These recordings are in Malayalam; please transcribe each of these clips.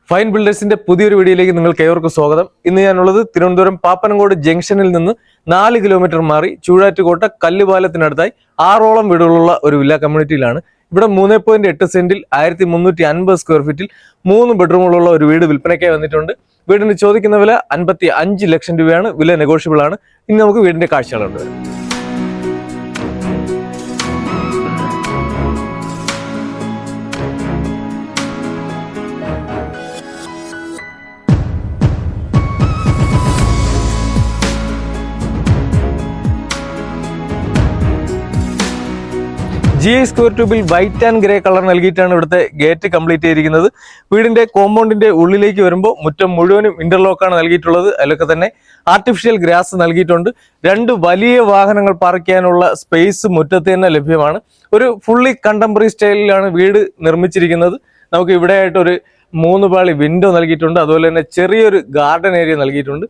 ഫൈൻ ബിൽഡേഴ്സിന്റെ പുതിയൊരു വീഡിയോയിലേക്ക് നിങ്ങൾക്ക് ഏവർക്കും സ്വാഗതം. ഇന്ന് ഞാനുള്ളത് തിരുവനന്തപുരം പാപ്പനംകോട് ജംഗ്ഷനിൽ നിന്ന് 4 കിലോമീറ്റർ മാറി ചൂഴാറ്റുകോട്ട കല്ലുപാലത്തിനടുത്തായി 6ഓളം വീടുകളുള്ള ഒരു വില്ല കമ്മ്യൂണിറ്റിയിലാണ്. ഇവിടെ 3.8 സെന്റിൽ 1350 സ്ക്വയർ ഫീറ്റിൽ 3 ബെഡ്റൂമുകളുള്ള ഒരു വീട് വിൽപ്പനയ്ക്കായി വന്നിട്ടുണ്ട്. വീടിന് ചോദിക്കുന്ന വില 55 ലക്ഷം രൂപയാണ്. വില നെഗോഷ്യബിൾ ആണ്. ഇനി നമുക്ക് വീടിന്റെ കാഴ്ചകളുണ്ട്. GI സ്ക്വയർ ട്യൂബിൽ വൈറ്റ് ആൻഡ് ഗ്രേ കളർ നൽകിയിട്ടാണ് ഇവിടുത്തെ ഗേറ്റ് കംപ്ലീറ്റ് ചെയ്തിരിക്കുന്നത്. വീടിന്റെ കോമ്പൗണ്ടിന്റെ ഉള്ളിലേക്ക് വരുമ്പോൾ മുറ്റം മുഴുവനും ഇന്റർലോക്കാണ് നൽകിയിട്ടുള്ളത്. അതിലൊക്കെ തന്നെ ആർട്ടിഫിഷ്യൽ ഗ്രാസ് നൽകിയിട്ടുണ്ട്. 2 വലിയ വാഹനങ്ങൾ പാർക്ക് ചെയ്യാനുള്ള സ്പേസ് മുറ്റത്ത് തന്നെ ലഭ്യമാണ്. ഒരു ഫുള്ളി കണ്ടംപററി സ്റ്റൈലിലാണ് വീട് നിർമ്മിച്ചിരിക്കുന്നത്. നമുക്ക് ഇവിടെ ആയിട്ടൊരു 3 പാളി വിൻഡോ നൽകിയിട്ടുണ്ട്. അതുപോലെ തന്നെ ചെറിയൊരു ഗാർഡൻ ഏരിയ നൽകിയിട്ടുണ്ട്.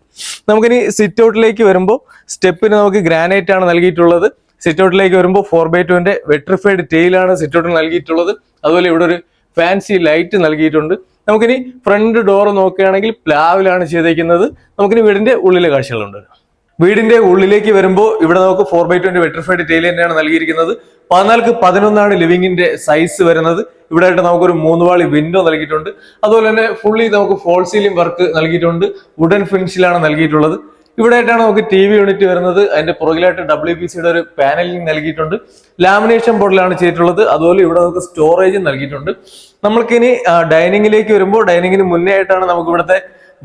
നമുക്കിനി സിറ്റ് ഔട്ടിലേക്ക് വരുമ്പോൾ സ്റ്റെപ്പിന് നമുക്ക് ഗ്രാനൈറ്റ് ആണ് നൽകിയിട്ടുള്ളത്. സിറ്റ് ഔട്ടിലേക്ക് വരുമ്പോൾ 4x2 വെട്രിഫൈഡ് ടെയിലാണ് സിറ്റ് ഔട്ടിൽ നൽകിയിട്ടുള്ളത്. അതുപോലെ ഇവിടെ ഒരു ഫാൻസി ലൈറ്റ് നൽകിയിട്ടുണ്ട്. നമുക്കിനി ഫ്രണ്ട് ഡോർ നോക്കുകയാണെങ്കിൽ പ്ലാവിലാണ് ചെയ്തേക്കുന്നത്. നമുക്കിനി വീടിന്റെ ഉള്ളിലെ കാഴ്ചകളുണ്ട്. വീടിന്റെ ഉള്ളിലേക്ക് വരുമ്പോൾ ഇവിടെ നമുക്ക് 4x2 വെട്രിഫൈഡ് ടെയിൽ തന്നെയാണ് നൽകിയിരിക്കുന്നത്. 14x11 ലിവിങ്ങിന്റെ സൈസ് വരുന്നത്. ഇവിടെ ആയിട്ട് നമുക്കൊരു 3 പാളി വിൻഡോ നൽകിയിട്ടുണ്ട്. അതുപോലെ തന്നെ ഫുള്ളി നമുക്ക് ഫോൾ സീലിംഗ് വർക്ക് നൽകിയിട്ടുണ്ട്. വുഡൻ ഫിനിഷിലാണ് നൽകിയിട്ടുള്ളത്. ഇവിടെ ആയിട്ടാണ് നമുക്ക് TV യൂണിറ്റ് വരുന്നത്. അതിന്റെ പുറകിലായിട്ട് WPCയുടെ ഒരു പാനലിംഗ് നൽകിയിട്ടുണ്ട്. ലാമിനേഷൻ ബോർഡിലാണ് ചെയ്തിട്ടുള്ളത്. അതുപോലെ ഇവിടെ നമുക്ക് സ്റ്റോറേജ് നൽകിയിട്ടുണ്ട്. നമ്മൾക്കിനി ഡൈനിങ്ങിലേക്ക് വരുമ്പോൾ ഡൈനിങ്ങിന് മുന്നേ ആയിട്ടാണ് നമുക്ക് ഇവിടുത്തെ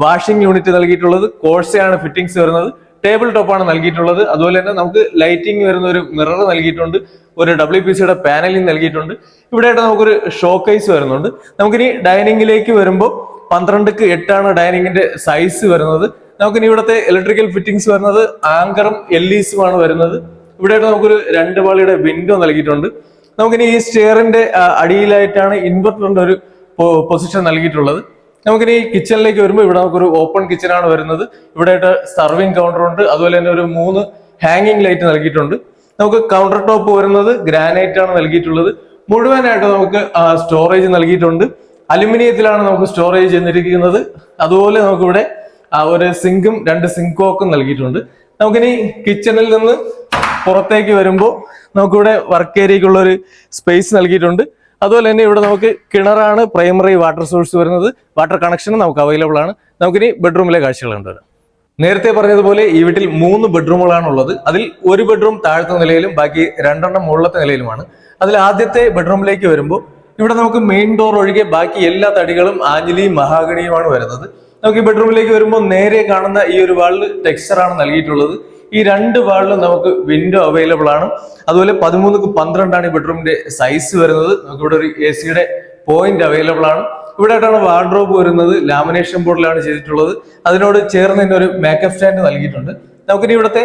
വാഷിംഗ് യൂണിറ്റ് നൽകിയിട്ടുള്ളത്. കോഴ്സയാണ് ഫിറ്റിംഗ്സ് വരുന്നത്. ടേബിൾ ടോപ്പാണ് നൽകിയിട്ടുള്ളത്. അതുപോലെ തന്നെ നമുക്ക് ലൈറ്റിംഗ് വരുന്ന ഒരു മിറർ നൽകിയിട്ടുണ്ട്. ഒരു WPCയുടെ പാനലിംഗ് നൽകിയിട്ടുണ്ട്. ഇവിടെ ആയിട്ട് നമുക്കൊരു ഷോക്കേസ് വരുന്നുണ്ട്. നമുക്കിനി ഡൈനിങ്ങിലേക്ക് വരുമ്പോൾ 12x8 ഡൈനിങ്ങിന്റെ സൈസ് വരുന്നത്. നമുക്കിനി ഇവിടുത്തെ ഇലക്ട്രിക്കൽ ഫിറ്റിംഗ്സ് വരുന്നത് ആങ്കറും LEസുമാണ് വരുന്നത്. ഇവിടെ നമുക്കൊരു 2 പാളിയുടെ വിൻഡോ നൽകിയിട്ടുണ്ട്. നമുക്കിനി ഈ സ്റ്റെയറിന്റെ അടിയിലായിട്ടാണ് ഇൻവെർട്ടറിന്റെ ഒരു പൊസിഷൻ നൽകിയിട്ടുള്ളത്. നമുക്കിനി കിച്ചണിലേക്ക് വരുമ്പോൾ ഇവിടെ നമുക്കൊരു ഓപ്പൺ കിച്ചൺ ആണ് വരുന്നത്. ഇവിടെ സർവിംഗ് കൗണ്ടർ ഉണ്ട്. അതുപോലെ തന്നെ ഒരു 3 ഹാങ്ങിങ് ലൈറ്റ് നൽകിയിട്ടുണ്ട്. നമുക്ക് കൗണ്ടർ ടോപ്പ് വരുന്നത് ഗ്രാനൈറ്റ് ആണ് നൽകിയിട്ടുള്ളത്. മുഴുവനായിട്ട് നമുക്ക് സ്റ്റോറേജ് നൽകിയിട്ടുണ്ട്. അലുമിനിയത്തിലാണ് നമുക്ക് സ്റ്റോറേജ് ചെയ്തിരിക്കുന്നത്. അതുപോലെ നമുക്കിവിടെ ഒരു സിങ്കും 2 സിങ്ക് കോക്കും നൽകിയിട്ടുണ്ട്. നമുക്കിനി കിച്ചണിൽ നിന്ന് പുറത്തേക്ക് വരുമ്പോൾ നമുക്കിവിടെ വർക്ക് ഏരിയക്കുള്ള ഒരു സ്പേസ് നൽകിയിട്ടുണ്ട്. അതുപോലെ തന്നെ ഇവിടെ നമുക്ക് കിണറാണ് പ്രൈമറി വാട്ടർ സോഴ്സ് വരുന്നത്. വാട്ടർ കണക്ഷൻ നമുക്ക് അവൈലബിൾ ആണ്. നമുക്കിനി ബെഡ്റൂമിലെ കാഴ്ചകളുണ്ട്. നേരത്തെ പറഞ്ഞതുപോലെ ഈ വീട്ടിൽ 3 ബെഡ്റൂമുകളാണ് ഉള്ളത്. അതിൽ ഒരു ബെഡ്റൂം താഴത്തെ നിലയിലും ബാക്കി 2 മുകളിലത്തെ നിലയിലുമാണ്. അതിൽ ആദ്യത്തെ ബെഡ്റൂമിലേക്ക് വരുമ്പോൾ ഇവിടെ നമുക്ക് മെയിൻ ഡോർ ഒഴികെ ബാക്കി എല്ലാ തടികളും ആഞ്ഞിലിയും മഹാഗണിയുമാണ് വരുന്നത്. നമുക്ക് ഈ ബെഡ്റൂമിലേക്ക് വരുമ്പോൾ നേരെ കാണുന്ന ഈ ഒരു വാളിൽ ടെക്സ്ചറാണ് നൽകിയിട്ടുള്ളത്. ഈ 2 വാളിലും നമുക്ക് വിൻഡോ അവൈലബിൾ ആണ്. അതുപോലെ 13x12 ഈ ബെഡ്റൂമിന്റെ സൈസ് വരുന്നത്. നമുക്ക് ഇവിടെ ഒരു AC പോയിന്റ് അവൈലബിൾ ആണ്. ഇവിടെ ആയിട്ടാണ് വാർഡ്രോബ് വരുന്നത്. ലാമിനേഷൻ ബോർഡിലാണ് ചെയ്തിട്ടുള്ളത്. അതിനോട് ചേർന്ന് തന്നെ ഒരു മേക്കപ്പ് സ്റ്റാൻഡ് നൽകിയിട്ടുണ്ട്. നമുക്കിനി ഇവിടുത്തെ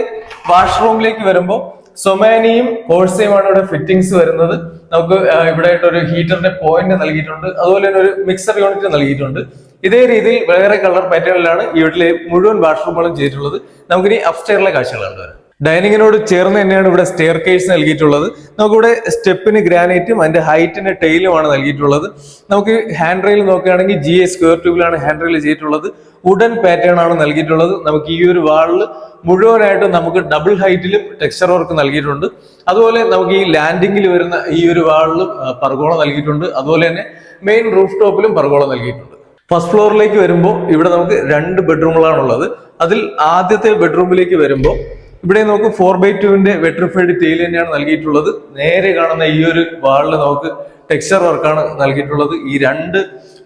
വാഷ്റൂമിലേക്ക് വരുമ്പോൾ സൊമാനിയും കോഴ്സയുമാണ് ഇവിടെ ഫിറ്റിംഗ്സ് വരുന്നത്. നമുക്ക് ഇവിടെ ആയിട്ടൊരു ഹീറ്ററിന്റെ പോയിന്റ് നൽകിയിട്ടുണ്ട്. അതുപോലെ തന്നെ ഒരു മിക്സർ യൂണിറ്റ് നൽകിയിട്ടുണ്ട്. ഇതേ രീതിയിൽ വേറെ കളർ പാറ്റേണിലാണ് ഈ വീട്ടിലെ മുഴുവൻ വാഷ്റൂമുകളും ചെയ്തിട്ടുള്ളത്. നമുക്കിനി അപ്സ്റ്റെയറിലെ കാഴ്ചകളാണ് വരാം. ഡൈനിങ്ങിനോട് ചേർന്ന് തന്നെയാണ് ഇവിടെ സ്റ്റെയർ കേസ് നൽകിയിട്ടുള്ളത്. നമുക്കിവിടെ സ്റ്റെപ്പിന് ഗ്രാനൈറ്റും അതിന്റെ ഹൈറ്റിന് ടെയിലുമാണ് നൽകിയിട്ടുള്ളത്. നമുക്ക് ഹാൻഡ് റെയിൽ നോക്കുകയാണെങ്കിൽ GI സ്ക്വയർ ട്യൂബിലാണ് ഹാൻഡ് റെയിൽ ചെയ്തിട്ടുള്ളത്. വുഡൻ പാറ്റേൺ ആണ് നൽകിയിട്ടുള്ളത്. നമുക്ക് ഈ ഒരു വാളിൽ മുഴുവനായിട്ടും നമുക്ക് ഡബിൾ ഹൈറ്റിലും ടെക്സ്ചർ വർക്ക് നൽകിയിട്ടുണ്ട്. അതുപോലെ നമുക്ക് ഈ ലാൻഡിങ്ങിൽ വരുന്ന ഈ ഒരു വാളിലും പർഗോള നൽകിയിട്ടുണ്ട്. അതുപോലെ തന്നെ മെയിൻ റൂഫ് ടോപ്പിലും പർഗോള നൽകിയിട്ടുണ്ട്. ഫസ്റ്റ് ഫ്ലോറിലേക്ക് വരുമ്പോൾ ഇവിടെ നമുക്ക് 2 ബെഡ്റൂമുകളാണുള്ളത്. അതിൽ ആദ്യത്തെ ബെഡ്റൂമിലേക്ക് വരുമ്പോൾ ഇവിടെ നമുക്ക് 4x2 വെട്രിഫൈഡ് ടെയിൽ തന്നെയാണ് നൽകിയിട്ടുള്ളത്. നേരെ കാണുന്ന ഈ ഒരു വാളിൽ നമുക്ക് ടെക്സ്ചർ വർക്കാണ് നൽകിയിട്ടുള്ളത്. ഈ 2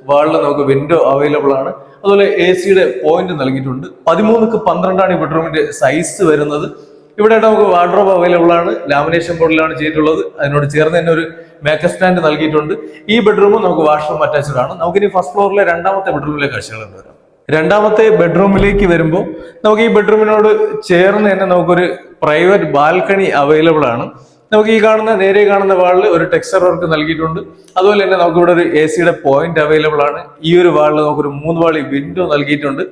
വാളിൽ നമുക്ക് വിൻഡോ അവൈലബിൾ ആണ്. അതുപോലെ AC പോയിന്റ് നൽകിയിട്ടുണ്ട്. 13x12 ഈ ബെഡ്റൂമിന്റെ സൈസ് വരുന്നത്. ഇവിടെ നമുക്ക് വാർഡ്രോബ് അവൈലബിൾ ആണ്. ലാമിനേഷൻ ബോർഡിലാണ് ചെയ്തിട്ടുള്ളത്. അതിനോട് ചേർന്ന് തന്നെ ഒരു മേക്കപ്പ് സ്റ്റാൻഡ് നൽകിയിട്ടുണ്ട്. ഈ ബെഡ്റൂമും നമുക്ക് വാഷ്റൂം അറ്റാച്ച്ഡ് ആണ്. നമുക്കിനി ഫസ്റ്റ് ഫ്ലോറിലെ 2ാമത്തെ ബെഡ്റൂമിലെ കാഴ്ചകളുണ്ട് വരാം. 2ാമത്തെ ബെഡ്റൂമിലേക്ക് വരുമ്പോൾ നമുക്ക് ഈ ബെഡ്റൂമിനോട് ചേർന്ന് തന്നെ നമുക്കൊരു പ്രൈവറ്റ് ബാൽക്കണി അവൈലബിൾ ആണ്. നമുക്ക് ഈ കാണുന്ന നേരെ കാണുന്ന വാളിൽ ഒരു ടെക്സ്ചർ വർക്ക് നൽകിയിട്ടുണ്ട്. അതുപോലെ തന്നെ നമുക്ക് ഇവിടെ ഒരു AC പോയിന്റ് അവൈലബിൾ ആണ്. ഈ ഒരു വാളിൽ നമുക്കൊരു 3 പാളി വിൻഡോ നൽകിയിട്ടുണ്ട്.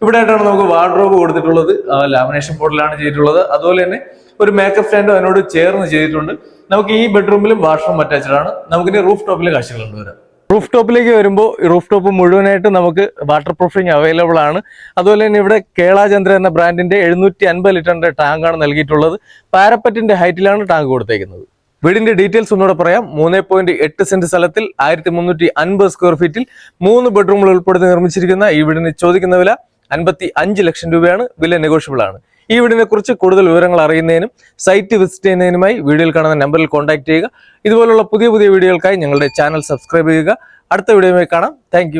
ഇവിടെ ആയിട്ടാണ് നമുക്ക് വാർഡ്രോബ് കൊടുത്തിട്ടുള്ളത്. ലാമിനേഷൻ ബോർഡിലാണ് ചെയ്തിട്ടുള്ളത്. അതുപോലെ തന്നെ ഒരു മേക്കപ്പ് സ്റ്റാൻഡും അതിനോട് ചേർന്ന് ചെയ്തിട്ടുണ്ട്. നമുക്ക് ഈ ബെഡ്റൂമിലും വാഷ്റൂം അറ്റാച്ച്ഡ് ആണ്. നമുക്കിനി റൂഫ് ടോപ്പിലെ കാഴ്ചകളുണ്ട് വരാം. റൂഫ് ടോപ്പിലേക്ക് വരുമ്പോൾ റൂഫ് ടോപ്പ് മുഴുവനായിട്ട് നമുക്ക് വാട്ടർ പ്രൂഫിംഗ് അവൈലബിൾ ആണ്. അതുപോലെ തന്നെ ഇവിടെ കേളാചന്ദ്ര എന്ന ബ്രാൻഡിന്റെ 750 ലിറ്ററിന്റെ ടാങ്കാണ് നൽകിയിട്ടുള്ളത്. പാരപ്പറ്റിന്റെ ഹൈറ്റിലാണ് ടാങ്ക് കൊടുത്തേക്കുന്നത്. വീടിന്റെ ഡീറ്റെയിൽസ് ഒന്നുകൂടെ പറയാം. 3.8 സെന്റ് സ്ഥലത്തിൽ 1350 സ്ക്വയർ ഫീറ്റിൽ 3 ബെഡ്റൂമുകൾ ഉൾപ്പെടുത്തി നിർമ്മിച്ചിരിക്കുന്ന ഈ വീടിന് ചോദിക്കുന്ന വില 55 ലക്ഷം രൂപയാണ്. വില നെഗോഷ്യബിൾ ആണ്. ഈ വീടിനെ കുറിച്ച് കൂടുതൽ വിവരങ്ങൾ അറിയുന്നതിനും സൈറ്റ് വിസിറ്റ് ചെയ്യുന്നതിനുമായി വീഡിയോയിൽ കാണുന്ന നമ്പറിൽ കോൺടാക്ട് ചെയ്യുക. ഇതുപോലുള്ള പുതിയ വീഡിയോകൾക്കായി ഞങ്ങളുടെ ചാനൽ സബ്സ്ക്രൈബ് ചെയ്യുക. അടുത്ത വീഡിയോയുമായി കാണാം. താങ്ക്